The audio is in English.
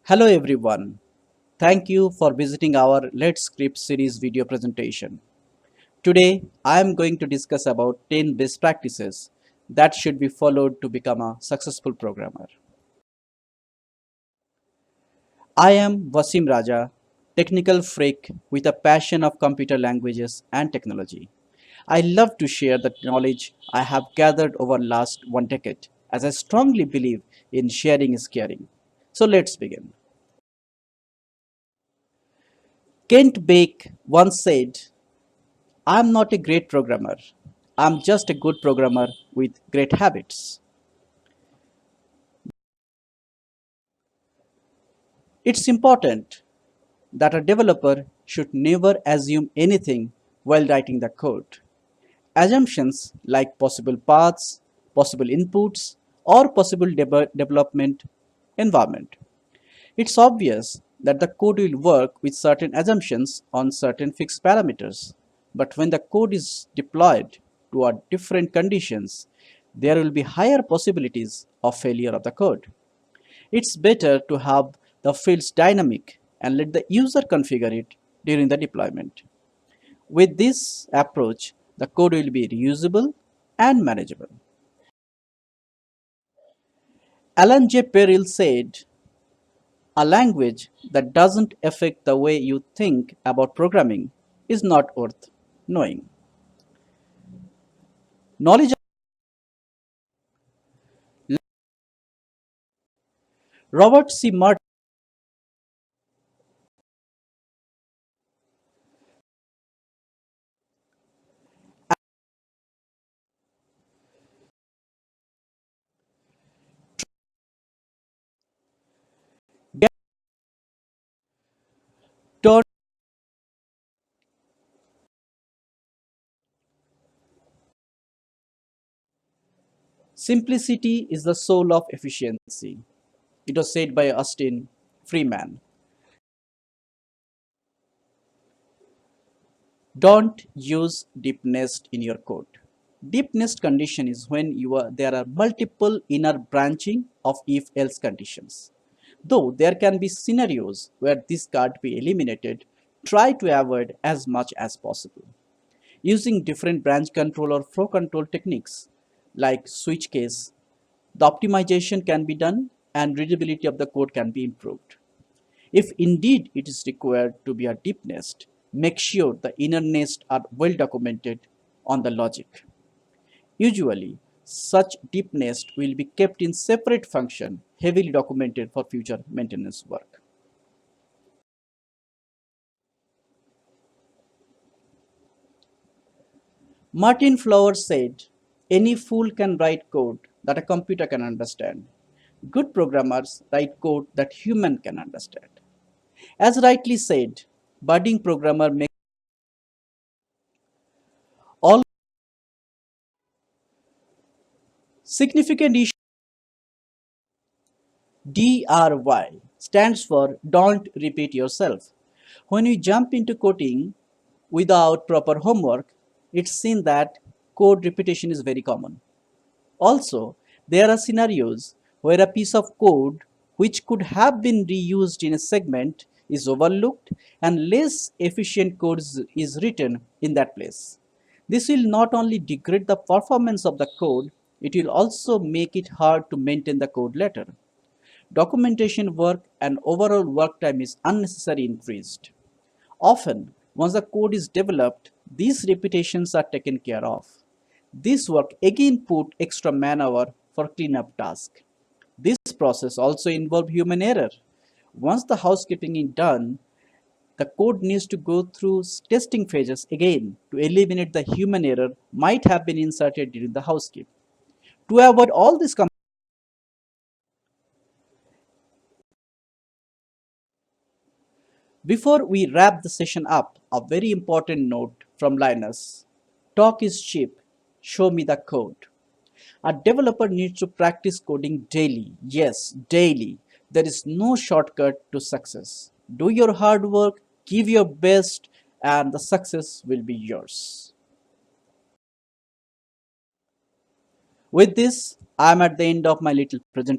Hello everyone. Thank you for visiting our Let's Script series video presentation. Today I am going to discuss about 10 best practices that should be followed to become a successful programmer. I am Wasim Raja, technical freak with a passion of computer languages and technology. I love to share the knowledge I have gathered over last one decade as I strongly believe in sharing is caring. So let's begin. Kent Beck once said, I'm not a great programmer. I'm just a good programmer with great habits. It's important that a developer should never assume anything while writing the code. Assumptions like possible paths, possible inputs, or possible development environment. It's obvious that the code will work with certain assumptions on certain fixed parameters. But when the code is deployed to a different conditions, there will be higher possibilities of failure of the code. It's better to have the fields dynamic and let the user configure it during the deployment. With this approach, the code will be reusable and manageable. Alan J. Peril said, a language that doesn't affect the way you think about programming is not worth knowing. Knowledge. Robert C. Martin. Turned simplicity is the soul of efficiency. It was said by Austin Freeman. Don't use deep nest in your code. Deep nest condition is when there are multiple inner branching of if else conditions. Though there can be scenarios where this can't be eliminated, try to avoid as much as possible. Using different branch control or flow control techniques like switch case, the optimization can be done and readability of the code can be improved. If indeed it is required to be a deep nest, make sure the inner nests are well documented on the logic. Usually, such deep nest will be kept in separate function, heavily documented for future maintenance work. Martin Flowers said, any fool can write code that a computer can understand. Good programmers write code that human can understand. As rightly said, budding programmer make all significant issue. DRY stands for don't repeat yourself. When we jump into coding without proper homework, it's seen that code repetition is very common. Also, there are scenarios where a piece of code which could have been reused in a segment is overlooked and less efficient code is written in that place. This will not only degrade the performance of the code, it will also make it hard to maintain the code later. Documentation work and overall work time is unnecessarily increased. Often, once the code is developed, these repetitions are taken care of. This work again put extra man-hour for cleanup task. This process also involves human error. Once the housekeeping is done, the code needs to go through testing phases again to eliminate the human error might have been inserted during the housekeep. To avoid all this, before we wrap the session up, a very important note from Linus. Talk is cheap. Show me the code. A developer needs to practice coding daily. Yes, daily. There is no shortcut to success. Do your hard work, give your best, and the success will be yours. With this, I am at the end of my little presentation.